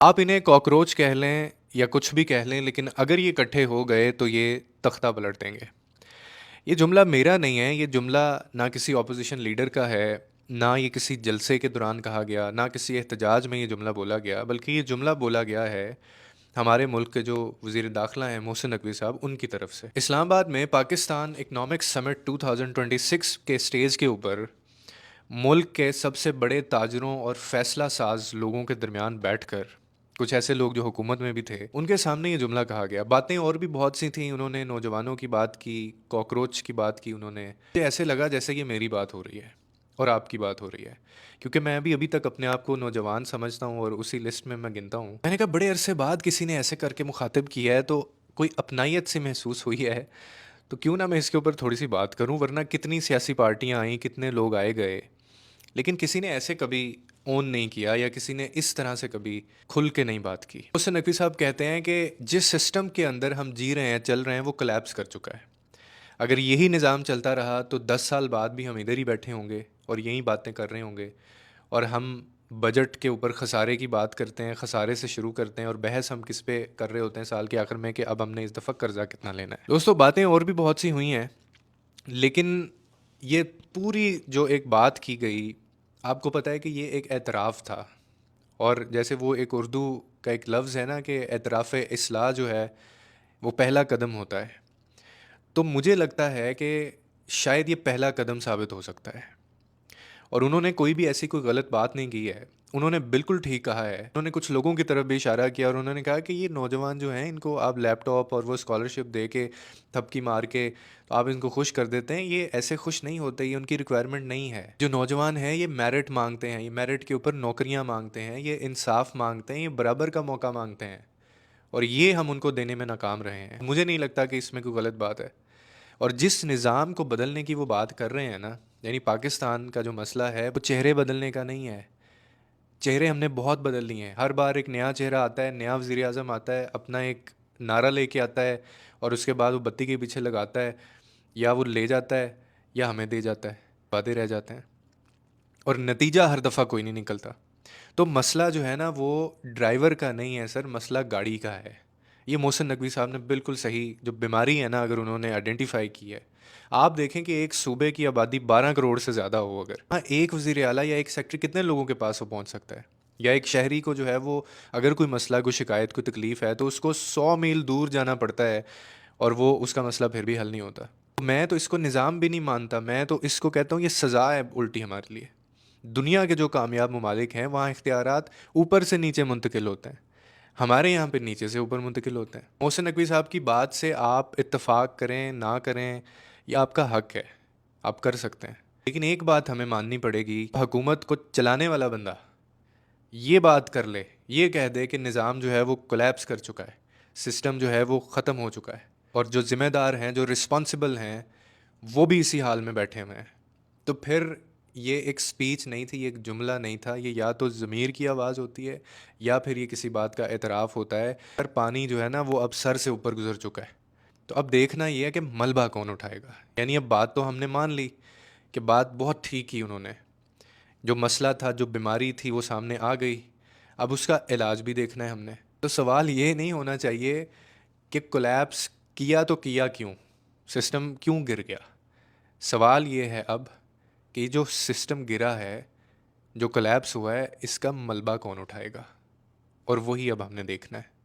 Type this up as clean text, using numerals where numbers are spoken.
آپ انہیں کاکروچ کہہ لیں یا کچھ بھی کہہ لیں، لیکن اگر یہ اکٹھے ہو گئے تو یہ تختہ پلٹ دیں گے۔ یہ جملہ میرا نہیں ہے، یہ جملہ نہ کسی اپوزیشن لیڈر کا ہے، نہ یہ کسی جلسے کے دوران کہا گیا، نہ کسی احتجاج میں یہ جملہ بولا گیا، بلکہ یہ جملہ بولا گیا ہے ہمارے ملک کے جو وزیر داخلہ ہیں محسن نقوی صاحب، ان کی طرف سے۔ اسلام آباد میں پاکستان اکنامک سمٹ 2026 کے سٹیج کے اوپر ملک کے سب سے بڑے تاجروں اور فیصلہ ساز لوگوں کے درمیان بیٹھ کر، کچھ ایسے لوگ جو حکومت میں بھی تھے، ان کے سامنے یہ جملہ کہا گیا۔ باتیں اور بھی بہت سی تھیں، انہوں نے نوجوانوں کی بات کی، کاکروچ کی بات کی، انہوں نے مجھے ایسے لگا جیسے یہ میری بات ہو رہی ہے اور آپ کی بات ہو رہی ہے، کیونکہ میں بھی ابھی تک اپنے آپ کو نوجوان سمجھتا ہوں اور اسی لسٹ میں گنتا ہوں۔ میں نے کہا بڑے عرصے بعد کسی نے ایسے کر کے مخاطب کیا ہے تو کوئی اپنائیت سے محسوس ہوئی ہے، تو کیوں نہ میں اس کے اوپر تھوڑی سی بات کروں، ورنہ کتنی سیاسی پارٹیاں آئیں، کتنے لوگ آئے گئے، لیکن کسی نے ایسے کبھی اون نہیں کیا یا کسی نے اس طرح سے کبھی کھل کے نہیں بات کی۔ اس سے نقوی صاحب کہتے ہیں کہ جس سسٹم کے اندر ہم جی رہے ہیں، چل رہے ہیں، وہ کلیپس کر چکا ہے۔ اگر یہی نظام چلتا رہا تو 10 سال بعد بھی ہم ادھر ہی بیٹھے ہوں گے اور یہی باتیں کر رہے ہوں گے، اور ہم بجٹ کے اوپر خسارے کی بات کرتے ہیں، خسارے سے شروع کرتے ہیں، اور بحث ہم کس پہ کر رہے ہوتے ہیں سال کے آخر میں کہ اب ہم نے اس دفعہ قرضہ کتنا لینا ہے۔ دوستو باتیں اور بھی بہت سی ہوئی ہیں، لیکن یہ پوری جو ایک بات کی گئی، آپ کو پتہ ہے کہ یہ ایک اعتراف تھا، اور جیسے وہ ایک اردو کا ایک لفظ ہے نا کہ اعتراف اصلاح جو ہے وہ پہلا قدم ہوتا ہے، تو مجھے لگتا ہے کہ شاید یہ پہلا قدم ثابت ہو سکتا ہے، اور انہوں نے کوئی بھی ایسی کوئی غلط بات نہیں کی ہے، انہوں نے بالکل ٹھیک کہا ہے۔ انہوں نے کچھ لوگوں کی طرف بھی اشارہ کیا اور انہوں نے کہا کہ یہ نوجوان جو ہیں ان کو آپ لیپ ٹاپ اور وہ اسکالرشپ دے کے تھپکی مار کے تو آپ ان کو خوش کر دیتے ہیں، یہ ایسے خوش نہیں ہوتے، یہ ان کی ریکوائرمنٹ نہیں ہے۔ جو نوجوان ہیں یہ میرٹ مانگتے ہیں، یہ میرٹ کے اوپر نوکریاں مانگتے ہیں، یہ انصاف مانگتے ہیں، یہ برابر کا موقع مانگتے ہیں، اور یہ ہم ان کو دینے میں ناکام رہے ہیں۔ مجھے نہیں لگتا کہ اس میں کوئی غلط بات ہے، اور جس نظام کو بدلنے کی وہ بات کر رہے ہیں نا، یعنی پاکستان کا جو مسئلہ ہے وہ چہرے بدلنے کا نہیں ہے۔ چہرے ہم نے بہت بدل لیے ہیں، ہر بار ایک نیا چہرہ آتا ہے، نیا وزیر اعظم آتا ہے، اپنا ایک نعرہ لے کے آتا ہے، اور اس کے بعد وہ بتی کے پیچھے لگاتا ہے، یا وہ لے جاتا ہے یا ہمیں دے جاتا ہے، وعدے رہ جاتے ہیں، اور نتیجہ ہر دفعہ کوئی نہیں نکلتا۔ تو مسئلہ جو ہے نا وہ ڈرائیور کا نہیں ہے سر، مسئلہ گاڑی کا ہے۔ یہ محسن نقوی صاحب نے بالکل صحیح جو بیماری ہے نا، اگر انہوں نے آئیڈینٹیفائی کی ہے، آپ دیکھیں کہ ایک صوبے کی آبادی 12 کروڑ سے زیادہ ہو، اگر ہاں ایک وزیر اعلیٰ یا ایک سیکٹری کتنے لوگوں کے پاس وہ پہنچ سکتا ہے، یا ایک شہری کو جو ہے وہ اگر کوئی مسئلہ، کوئی شکایت، کوئی تکلیف ہے تو اس کو 100 میل دور جانا پڑتا ہے، اور وہ اس کا مسئلہ پھر بھی حل نہیں ہوتا۔ میں تو اس کو نظام بھی نہیں مانتا، میں تو اس کو کہتا ہوں یہ سزا ہے الٹی ہمارے لیے۔ دنیا کے جو کامیاب ممالک ہیں وہاں اختیارات اوپر سے نیچے منتقل ہوتے ہیں، ہمارے یہاں پہ نیچے سے اوپر منتقل ہوتے ہیں۔ محسن نقوی صاحب کی بات سے آپ اتفاق کریں نہ کریں یہ آپ کا حق ہے، آپ کر سکتے ہیں، لیکن ایک بات ہمیں ماننی پڑے گی، حکومت کو چلانے والا بندہ یہ بات کر لے، یہ کہہ دے کہ نظام جو ہے وہ کولیپس کر چکا ہے، سسٹم جو ہے وہ ختم ہو چکا ہے، اور جو ذمہ دار ہیں، جو رسپانسبل ہیں، وہ بھی اسی حال میں بیٹھے ہوئے ہیں، تو پھر یہ ایک سپیچ نہیں تھی، یہ ایک جملہ نہیں تھا، یہ یا تو ضمیر کی آواز ہوتی ہے یا پھر یہ کسی بات کا اعتراف ہوتا ہے۔ پر پانی جو ہے نا وہ اب سر سے اوپر گزر چکا ہے، تو اب دیکھنا یہ ہے کہ ملبہ کون اٹھائے گا۔ یعنی اب بات تو ہم نے مان لی کہ بات بہت ٹھیک کی انہوں نے، جو مسئلہ تھا، جو بیماری تھی وہ سامنے آ گئی، اب اس کا علاج بھی دیکھنا ہے ہم نے۔ تو سوال یہ نہیں ہونا چاہیے کہ کولیپس کیا تو کیا کیوں، سسٹم کیوں گر گیا، سوال یہ ہے اب کہ جو سسٹم گرا ہے، جو کولیپس ہوا ہے، اس کا ملبہ کون اٹھائے گا، اور وہی اب ہم نے دیکھنا ہے۔